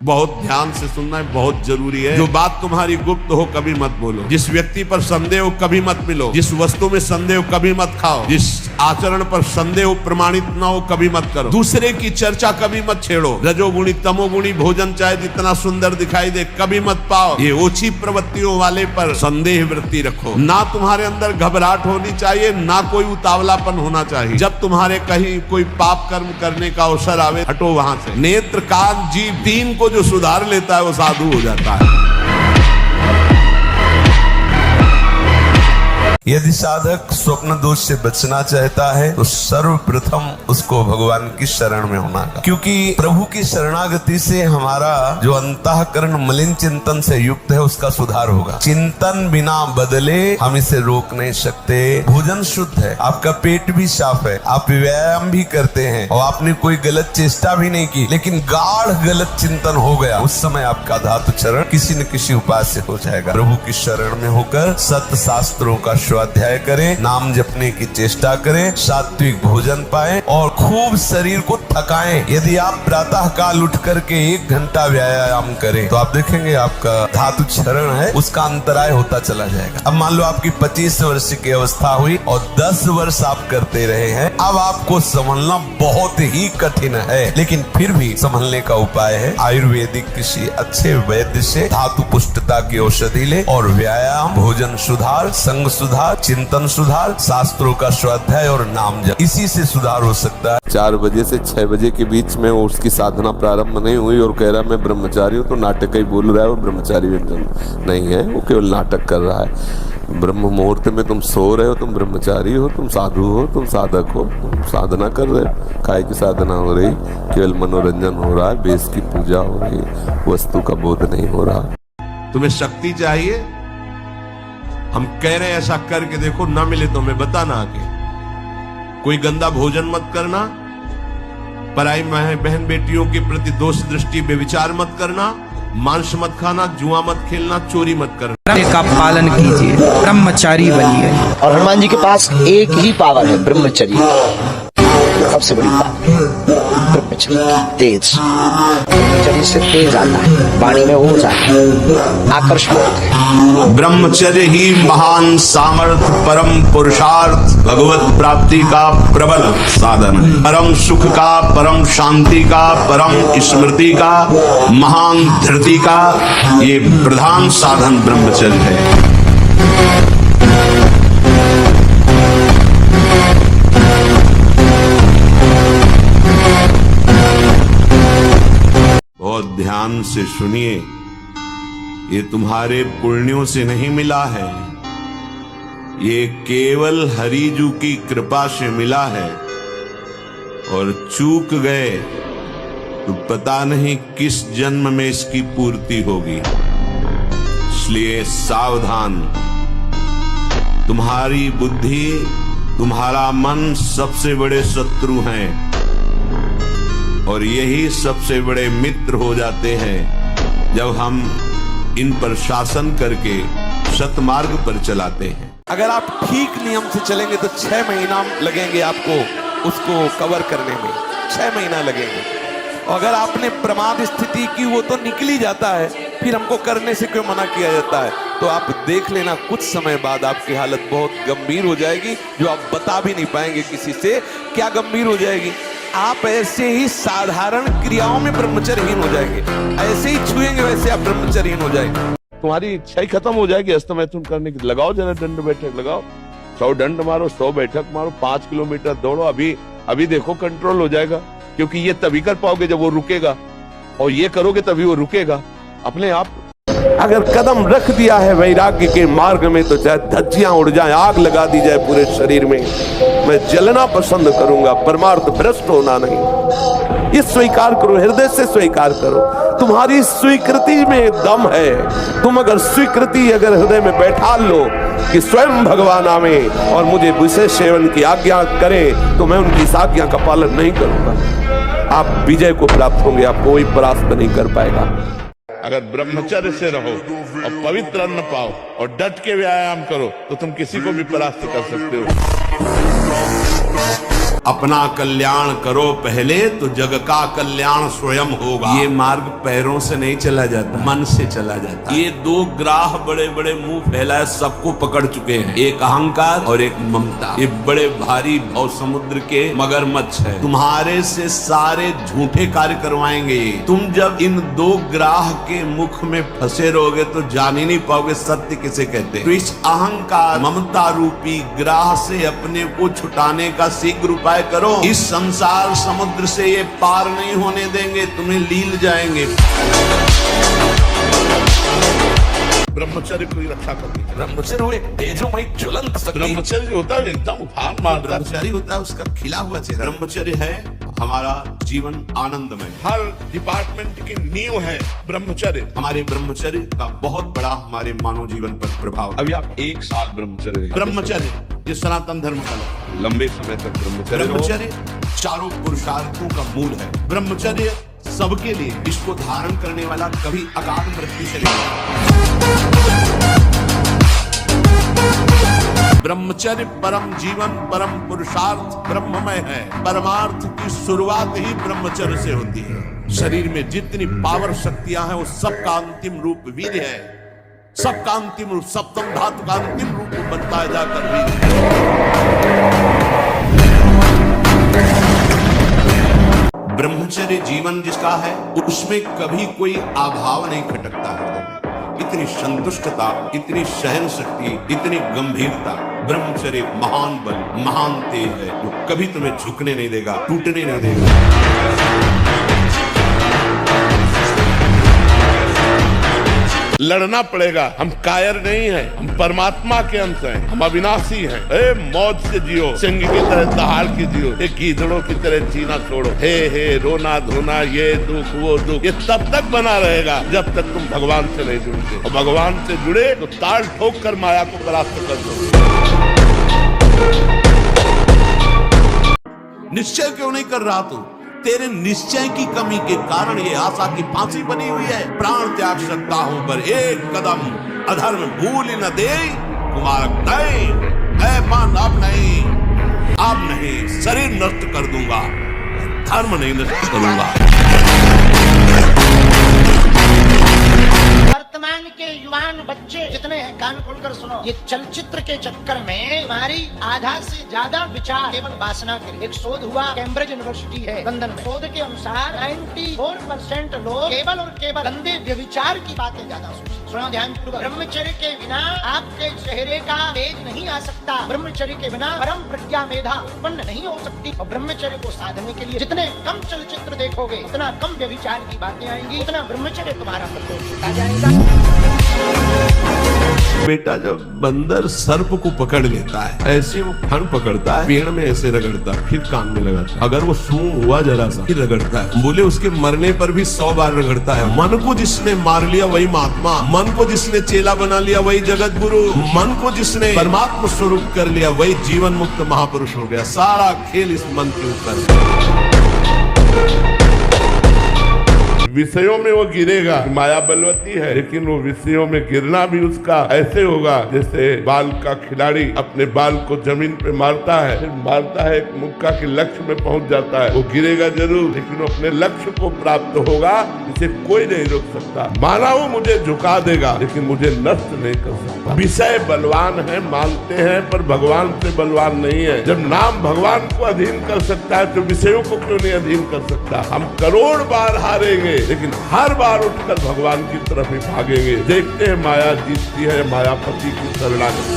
बहुत ध्यान से सुनना है, बहुत जरूरी है। जो बात तुम्हारी गुप्त हो कभी मत बोलो, जिस व्यक्ति पर संदेह हो कभी मत मिलो, जिस वस्तु में संदेह हो कभी मत खाओ, जिस आचरण पर संदेह हो प्रमाणित ना हो कभी मत करो, दूसरे की चर्चा कभी मत छेड़ो, रजोगुणी तमोगुणी भोजन चाहे जितना सुंदर दिखाई दे कभी मत पाओ। ये ओछी प्रवृत्तियों वाले पर संदेह वृत्ति रखो। ना तुम्हारे अंदर घबराहट होनी चाहिए, ना कोई उतावलापन होना चाहिए। जब तुम्हारे कहीं कोई पाप कर्म करने का अवसर आवे, हटो वहां से। नेत्र कान जीभ तीन को जो सुधार लेता है वो साधु हो जाता है। यदि साधक स्वप्न दोष से बचना चाहता है तो सर्वप्रथम उसको भगवान की शरण में होना है, क्योंकि प्रभु की शरणागति से हमारा जो अंतःकरण मलिन चिंतन से युक्त है उसका सुधार होगा। चिंतन बिना बदले हम इसे रोक नहीं सकते। भोजन शुद्ध है, आपका पेट भी साफ है, आप व्यायाम भी करते हैं और आपने कोई गलत चेष्टा भी नहीं की, लेकिन गाढ़ गलत चिंतन हो गया, उस समय आपका धातु चरण किसी न किसी उपाय से हो जाएगा। प्रभु की शरण में होकर सत्य शास्त्रों का स्वाध्याय करें, नाम जपने की चेष्टा करें, सात्विक भोजन पाएं और खूब शरीर को थकाएं। यदि आप प्रातः काल उठ करके 1 घंटा व्यायाम करें तो आप देखेंगे आपका धातु चरण है उसका अंतराय होता चला जाएगा। अब मान लो आपकी 25 वर्ष की अवस्था हुई और 10 वर्ष आप करते रहे हैं, अब आपको संभलना बहुत ही कठिन है, लेकिन फिर भी संभलने का उपाय है। आयुर्वेदिक किसी अच्छे वैद्य से धातु पुष्टता की औषधि ले और व्यायाम, भोजन सुधार, संग सुधार, चिंतन सुधार, शास्त्रों का स्वाध्याय और नाम जप, इसी से सुधार हो सकता है। 4 बजे से 6 बजे के बीच में उसकी साधना प्रारंभ नहीं हुई और कह रहा मैं ब्रह्मचारी हूँ, तो नाटक ही बोल रहा है। वो ब्रह्मचारी नहीं है, वो केवल नाटक कर रहा है। ब्रह्म मुहूर्त में तुम सो रहे हो, तुम ब्रह्मचारी हो, तुम साधु हो, तुम साधक हो, तुम साधना कर रहे हो। काय की साधना हो रही, केवल मनोरंजन हो रहा है, बेस की पूजा हो रही, वस्तु का बोध नहीं हो रहा। तुम्हें शक्ति चाहिए, हम कह रहे हैं ऐसा करके देखो, ना मिले तो हमें बताना आगे। कोई गंदा भोजन मत करना, पराई बहन बेटियों के प्रति दोष दृष्टि बेविचार मत करना, मांस मत खाना, जुआ मत खेलना, चोरी मत करना। का पालन कीजिए, ब्रह्मचारी बनिए। और हनुमान जी के पास एक ही पावर है, ब्रह्मचर्य, सबसे बड़ी पावर ब्रह्मचर्य, तेज। ब्रह्मचर्य से तेज आता है, वाणी में ओज आता है, आकर्षण होता है। ब्रह्मचर्य ही महान सामर्थ, परम पुरुषार्थ, भगवत प्राप्ति का प्रबल साधन है। परम सुख का, परम शांति का, परम स्मृति का, महान धृति का ये प्रधान साधन ब्रह्मचर्य है। बहुत ध्यान से सुनिए, ये तुम्हारे पुण्यों से नहीं मिला है, ये केवल हरिजू की कृपा से मिला है। और चूक गए तो पता नहीं किस जन्म में इसकी पूर्ति होगी। इसलिए सावधान। तुम्हारी बुद्धि, तुम्हारा मन सबसे बड़े शत्रु हैं और यही सबसे बड़े मित्र हो जाते हैं जब हम इन पर शासन करके सतमार्ग पर चलाते हैं। अगर आप ठीक नियम से चलेंगे तो 6 महीना लगेंगे आपको उसको कवर करने में, 6 महीना लगेंगे। और अगर आपने प्रमाद स्थिति की वो तो निकल ही जाता है, फिर हमको करने से क्यों मना किया जाता है? तो आप देख लेना, कुछ समय बाद आपकी हालत बहुत गंभीर हो जाएगी, जो आप बता भी नहीं पाएंगे किसी से। क्या गंभीर हो जाएगी? आप ऐसे ही साधारण क्रियाओं में ब्रह्मचर्यहीन हो जाएंगे, ऐसे ही छुएंगे वैसे आप ब्रह्मचर्यहीन हो जाएंगे। तुम्हारी इच्छा ही खत्म हो जाएगी हस्तमैथुन करने की। लगाओ जरा दंड बैठक लगाओ, 100 दंड मारो, 100 बैठक मारो, 5 किलोमीटर दौड़ो। अभी देखो कंट्रोल हो जाएगा, क्योंकि ये तभी कर पाओगे जब वो रुकेगा, और ये करोगे तभी वो रुकेगा अपने आप। अगर कदम रख दिया है वैराग्य के मार्ग में तो चाहे धज्जियां उड़ जाए, आग लगा दी जाए पूरे शरीर में, मैं जलना पसंद करूंगा, परमार्थ भ्रष्ट होना नहीं। ये स्वीकार करो, हृदय से स्वीकार करो। तुम्हारी स्वीकृति में दम है। तुम अगर स्वीकृति अगर हृदय में बैठा लो कि स्वयं भगवान आवे और मुझे विशेष सेवन की आज्ञा करें, तो मैं उनकी इस आज्ञा का पालन नहीं करूंगा, आप विजय को प्राप्त होंगे, आप कोई परास्त नहीं कर पाएगा। अगर ब्रह्मचर्य से रहो और पवित्र अन्न पाओ और डट के व्यायाम करो तो तुम किसी को भी परास्त कर सकते हो। अपना कल्याण करो पहले तो जग का कल्याण स्वयं होगा। ये मार्ग पैरों से नहीं चला जाता, मन से चला जाता। ये दो ग्राह बड़े बड़े मुंह फैलाए सबको पकड़ चुके हैं, एक अहंकार और एक ममता। ये बड़े भारी भव समुद्र के मगरमच्छ है, तुम्हारे से सारे झूठे कार्य करवाएंगे। तुम जब इन दो ग्राह के मुख में फंसे रहोगे तो जान ही नहीं पाओगे सत्य किसे कहते हैं। तो इस अहंकार ममता रूपी ग्राह से अपने को छुटाने का शीघ्र उपाय करो। इस संसार समुद्र से ये पार नहीं होने देंगे, तुम्हें लील जाएंगे। ब्रह्मचर्य की रक्षा करनी चाहिए। ब्रह्मचर्य वो एक तेजोमय ज्वलंत शक्ति। ब्रह्मचर्य जो होता है एकदम उफान मारता है। ब्रह्मचारी होता है उसका खिला हुआ चेहरा। ब्रह्मचर्य है हमारा जीवन आनंदमय। हर डिपार्टमेंट की नींव है ब्रह्मचर्य। हमारे ब्रह्मचर्य का बहुत बड़ा हमारे मानव जीवन पर प्रभाव। अभी आप 1 साल ब्रह्मचर्य ब्रह्मचर्य ये सनातन धर्म का है। लंबे समय तक ब्रह्मचर्य ब्रह्मचर्य चारों पुरुषार्थों का मूल है। ब्रह्मचर्य सबके लिए, इसको धारण करने वाला कभी अकाल मृत्यु से नहीं। ब्रह्मचर्य परम जीवन, परम पुरुषार्थ ब्रह्ममय है। परमार्थ की शुरुआत ही ब्रह्मचर्य से होती है। शरीर में जितनी पावर शक्तियां हैं वो सबका अंतिम रूप वीर्य है। सबका अंतिम रूप, सप्तम धातु का अंतिम रूप बनता है जाकर वीर्य। ब्रह्मचर्य जीवन जिसका है उसमें कभी कोई अभाव नहीं खटकता है। इतनी संतुष्टता, इतनी सहन शक्ति, इतनी गंभीरता। ब्रह्मचर्य महान बल, महान तेज है जो कभी तुम्हें झुकने नहीं देगा, टूटने नहीं देगा। लड़ना पड़ेगा। हम कायर नहीं हैं, हम परमात्मा के अंश हैं, हम अविनाशी हैं। ए मौज से जियो, सिंह की तरह दहाड़ के जियो, एक गीदड़ों की तरह जीना छोड़ो। हे रोना धोना, ये दुख वो दुख, ये तब तक बना रहेगा जब तक तुम भगवान से नहीं जुड़ते। और भगवान से जुड़े तो ताल ठोक कर माया को परास्त कर दो। निश्चय क्यों नहीं कर रहा तू? तेरे निश्चय की कमी के कारण ये आशा की फांसी बनी हुई है। प्राण त्याग सकता हूं पर एक कदम अधर्म भूल न दे कुमारक नहीं। ऐ मन अब नहीं, अब नहीं, शरीर नष्ट कर दूंगा, धर्म नहीं नष्ट करूंगा। वर्तमान के युवान बच्चे जितने हैं कान खोलकर सुनो, ये चलचित्र के चक्कर में हमारी आधा से ज्यादा विचार केवल वासना के। एक शोध हुआ, कैम्ब्रिज यूनिवर्सिटी है लंदन में। शोध के अनुसार 94% लोग केवल और केवल गंदे व्यभिचार की बातें ज्यादा सोचते। सुनो ध्यान पूर्वक, ब्रह्मचर्य के बिना आपके चेहरे का तेज नहीं आ सकता। ब्रह्मचर्य के बिना परम प्रज्ञा मेधा उत्पन्न नहीं हो सकती। और ब्रह्मचर्य को साधने के लिए जितने कम चलचित्र देखोगे, उतना कम व्यभिचार की बातें आएंगी, उतना ब्रह्मचर्य तुम्हारा प्रकोप आ जाएगा। बेटा जब बंदर सर्प को पकड़ लेता है, ऐसे वो फन पकड़ता है, पेड़ में ऐसे रगड़ता है, फिर कान में लगाता है। अगर वो सूंघ हुआ जरा सा, फिर रगड़ता है। बोले उसके मरने पर भी 100 बार रगड़ता है। मन को जिसने मार लिया वही महात्मा, मन को जिसने चेला बना लिया वही जगत गुरु, मन को जिसने परमात्मा स्वरूप कर लिया वही जीवन मुक्त महापुरुष हो गया। सारा खेल इस मन के ऊपर। विषयों में वो गिरेगा, माया बलवती है, लेकिन वो विषयों में गिरना भी उसका ऐसे होगा जैसे बाल का खिलाड़ी अपने बाल को जमीन पे मारता है, फिर मारता है, एक मुक्का के लक्ष्य में पहुंच जाता है। वो गिरेगा जरूर, लेकिन वो अपने लक्ष्य को प्राप्त होगा, जिसे कोई नहीं रोक सकता। माना वो मुझे झुका देगा, लेकिन मुझे नष्ट नहीं कर सकता। विषय बलवान है मानते हैं, पर भगवान से बलवान नहीं है। जब नाम भगवान को अधीन कर सकता है तो विषयों को क्यों नहीं अधीन कर सकता? हम करोड़ बार हारेंगे, लेकिन हर बार उठकर भगवान की तरफ ही भागेंगे। देखते हैं माया जीतती है, मायापति की शरणागति।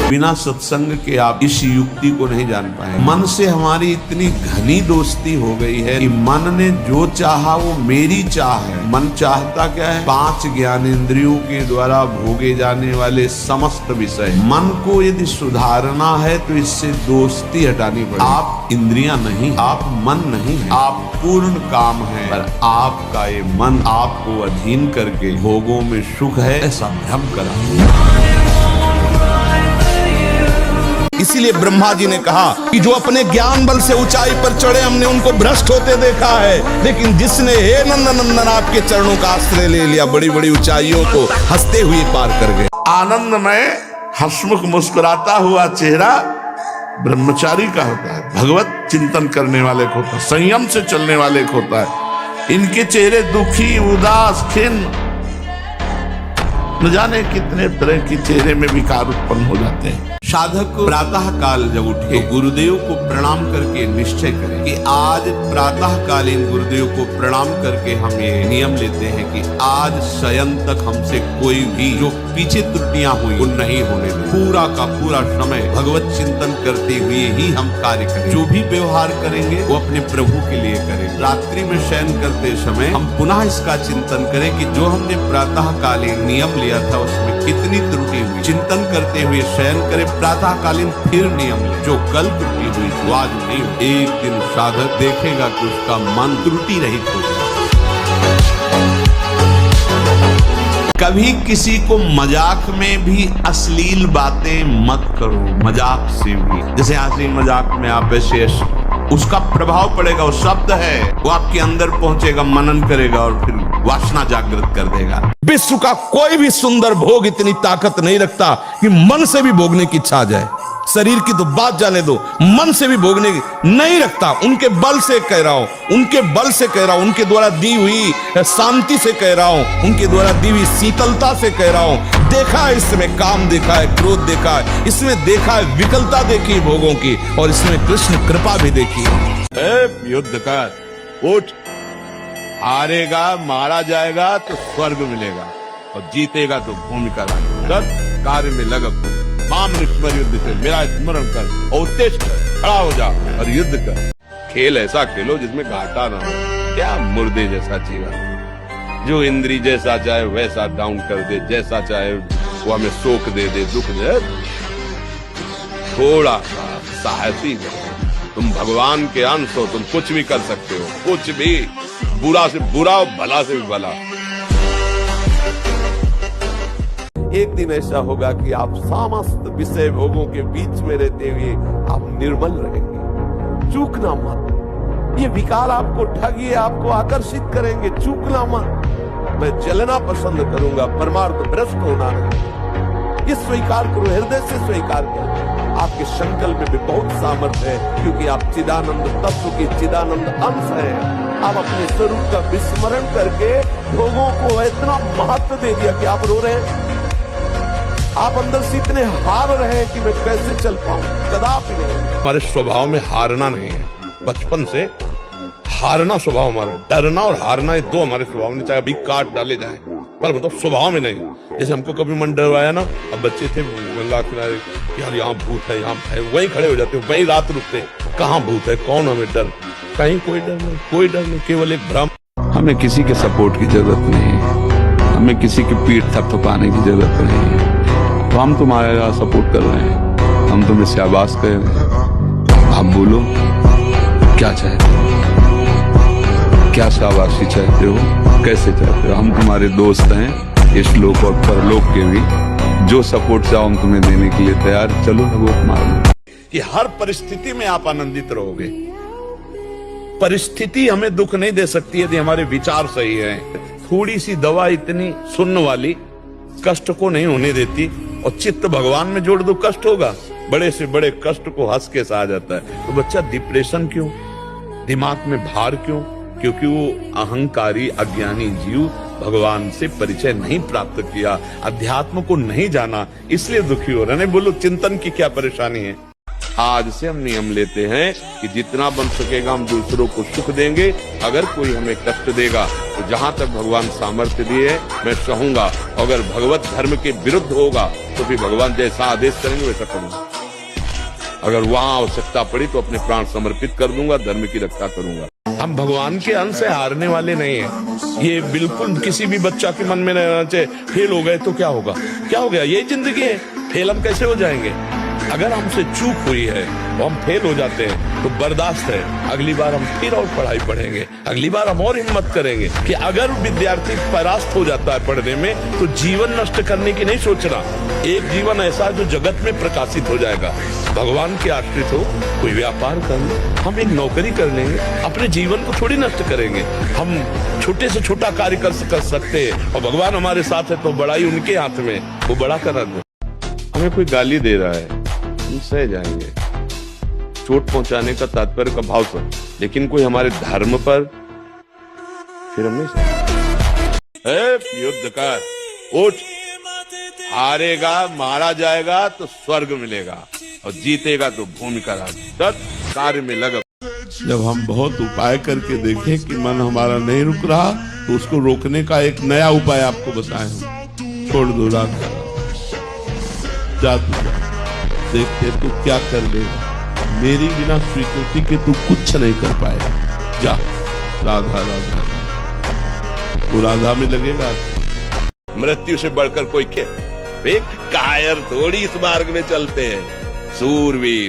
बिना सत्संग के आप इस युक्ति को नहीं जान पाए। मन से हमारी इतनी घनी दोस्ती हो गई है कि मन ने जो चाहा वो मेरी चाह है। मन चाहता क्या है? 5 ज्ञानेंद्रियों के द्वारा भोगे जाने वाले समस्त विषय। मन को यदि सुधारना है तो इससे दोस्ती हटानी पड़ेगी। आप इंद्रियां नहीं, आप मन नहीं है, आप पूर्ण काम है, पर आपका ये मन आपको अधीन करके भोगों में सुख है ऐसा भ्रम करा। इसीलिए ब्रह्मा जी ने कहा कि जो अपने ज्ञान बल से ऊंचाई पर चढ़े हमने उनको भ्रष्ट होते देखा है, लेकिन जिसने हे नंदनंदन आपके चरणों का आश्रय ले लिया बड़ी बड़ी ऊंचाइयों को हंसते हुए पार कर गए। आनंद में हंसमुख मुस्कुराता हुआ चेहरा ब्रह्मचारी का होता है, भगवत चिंतन करने वाले को होता है, संयम से चलने वाले को होता है। इनके चेहरे दुखी, उदास, खिन्न, न जाने कितने तरह के चेहरे में विकार उत्पन्न हो जाते हैं। साधक प्रातः काल जब उठे तो गुरुदेव को प्रणाम करके निश्चय करें कि आज प्रातः कालीन गुरुदेव को प्रणाम करके हम ये नियम लेते हैं कि आज शयन तक हमसे कोई भी जो पीछे त्रुटियां हुई वो नहीं होने दें। पूरा का पूरा समय भगवत चिंतन करते हुए ही हम कार्य करें। जो भी व्यवहार करेंगे वो अपने प्रभु के लिए करें। रात्रि में शयन करते समय हम पुनः इसका चिंतन करें कि जो हमने प्रातः कालीन नियम लिया था उसमें कितनी त्रुटि हुई। चिंतन करते हुए शयन करें, प्रातः कालीन फिर नियम ले। जो कल त्रुटि हुई वो आज नहीं हुई। एक दिन साधक देखेगा कि उसका मन त्रुटि रहित हो गया। कभी किसी को मजाक में भी अश्लील बातें मत करो, मजाक से भी। जैसे हंसी मजाक में आप वैसे उसका प्रभाव पड़ेगा, वो शब्द है वो आपके अंदर पहुंचेगा, मनन करेगा और फिर वासना जागृत कर देगा। विश्व का कोई भी सुंदर भोग इतनी ताकत नहीं रखता कि मन से भी भोगने की इच्छा आ जाए। शरीर की तो बात जाने दो, मन से भी भोगने की नहीं रखता। उनके बल से कह रहा हूं, उनके बल से कह रहा हूं, उनके द्वारा दी हुई शांति से कह रहा हूं, उनके द्वारा दी हुई शीतलता से कह रहा हूं। देखा है इसमें काम, देखा है क्रोध, देखा है इसमें, देखा है विकलता देखी भोगों की, और इसमें कृष्ण कृपा भी देखी। युद्ध कर, उठ, हारेगा, मारा जाएगा तो स्वर्ग मिलेगा और जीतेगा तो भूमि का राज। कर, कार्य में लगन, माम निस्मर युद्ध से, मेरा स्मरण कर, उत्तिष्ठ, खड़ा हो जा और युद्ध कर। खेल ऐसा खेलो जिसमें घाटा ना हो। क्या मुर्दे जैसा जीवन, जो इंद्री जैसा चाहे वैसा डाउन कर दे, जैसा चाहे वो हमें शोक दे दे, दुख दे। थोड़ा सा साहसी हो, तुम भगवान के अंश हो, तुम कुछ भी कर सकते हो, कुछ भी, बुरा से बुरा, भला से भी भला। एक दिन ऐसा होगा कि आप समस्त विषय भोगों के बीच में रहते हुए आप निर्मल रहेंगे। चूकना मत, ये विकार आपको ठगिए, आपको आकर्षित करेंगे, चूकना मत। मैं चलना पसंद करूंगा, परमार्थ भ्रष्ट होना नहीं। ये स्वीकार करो, हृदय से स्वीकार करो। आपके संकल्प में भी बहुत सामर्थ्य है, क्योंकि आप चिदानंद तत्व के चिदानंद अंश हैं। आप अपने स्वरूप का विस्मरण करके भोगों को इतना महत्व दे दिया कि आप रो रहे हैं। आप अंदर से इतने हार रहे हैं कि मैं कैसे चल पाऊं, कदापि नहीं। हमारे स्वभाव में हारना नहीं है, बचपन से हारना स्वभाव हमारा, डरना और हारना ये दो हमारे स्वभाव में, चाहे अभी काट डाले जाए, पर मतलब स्वभाव में नहीं। जैसे हमको कभी मन डरवाया ना, अब बच्चे थे गंगा किनारे, यार यहाँ भूत है, यहाँ है, वहीं खड़े हो जाते, वहीं रात रुकते, कहाँ भूत है, कौन हमें डर, कहीं कोई डर नहीं, कोई डर नहीं, केवल एक भ्रम। हमें किसी के सपोर्ट की जरूरत नहीं है, हमें किसी की पीठ थपथपाने की जरूरत नहीं है। तो हम तुम्हारा सपोर्ट कर रहे हैं, हम तुम्हें शाबाश कर रहे हैं। आप बोलो क्या चाहते हो, क्या शाबाशी चाहते हो, कैसे चाहते हो। हम तुम्हारे दोस्त हैं, इस लोक और परलोक के भी। जो सपोर्ट चाहो हम तुम्हें देने के लिए तैयार। चलो वो मारो कि हर परिस्थिति में आप आनंदित रहोगे। परिस्थिति हमें दुख नहीं दे सकती यदि हमारे विचार सही है। थोड़ी सी दवा इतनी सुन्न वाली कष्ट को नहीं होने देती, और चित्त भगवान में जोड़ दो, कष्ट होगा। बड़े से बड़े कष्ट को हंस के सहा जाता है। तो बच्चा डिप्रेशन क्यों, दिमाग में भार क्यों? क्योंकि वो अहंकारी अज्ञानी जीव भगवान से परिचय नहीं प्राप्त किया, अध्यात्म को नहीं जाना, इसलिए दुखी हो रहे हैं। बोलो चिंतन की क्या परेशानी है। आज से हम नियम लेते हैं कि जितना बन सकेगा हम दूसरों को सुख देंगे। अगर कोई हमें कष्ट देगा तो जहां तक भगवान सामर्थ्य दिए है मैं सहूंगा। अगर भगवत धर्म के विरुद्ध होगा तो फिर भगवान जैसा आदेश करेंगे वैसा करूंगा। अगर वहां आवश्यकता पड़ी तो अपने प्राण समर्पित कर दूंगा, धर्म की रक्षा करूंगा। हम भगवान के अंश से हारने वाले नहीं हैं। ये बिल्कुल किसी भी बच्चा के मन में रहना चाहिए। फेल हो गए तो क्या होगा, क्या हो गया, यही जिंदगी है, फेल हम कैसे हो जाएंगे। अगर हमसे चूक हुई है तो हम फेल हो जाते हैं तो बर्दाश्त है, अगली बार हम फिर और पढ़ाई पढ़ेंगे, अगली बार हम और हिम्मत करेंगे। कि अगर विद्यार्थी परास्त हो जाता है पढ़ने में तो जीवन नष्ट करने की नहीं सोचना। एक जीवन ऐसा है जो जगत में प्रकाशित हो जाएगा। भगवान के आश्रित हो, कोई व्यापार कर लो, हम एक नौकरी कर लेंगे, अपने जीवन को थोड़ी नष्ट करेंगे। हम छोटे से छोटा कार्य कर सकते हैं और भगवान हमारे साथ है तो बड़ाई उनके हाथ में, वो बड़ा करा दो। हमें कोई गाली दे रहा है, हम सह जाएंगे, चोट पहुंचाने का तात्पर्य का भाव से, लेकिन कोई हमारे धर्म पर, फिर हम नहीं सह। युद्ध कर, उठ, हारेगा, मारा जाएगा तो स्वर्ग मिलेगा, और जीतेगा तो भूमि का राज। कार्य में लगा। जब हम बहुत उपाय करके देखें कि मन हमारा नहीं रुक रहा, तो उसको रोकने का एक नया उपाय आपको बताए हम। छोड़ दो राग, जा तू, देखते तू क्या कर लेगा। मेरी बिना स्वीकृति के तू कुछ नहीं कर पाएगा। जा, राधा राधा, वो राधा में लगेगा। मृत्यु से बढ़कर कोई क्या? एक कायर थोड़ी इस मार्ग में चलते हैं, सूरवीर।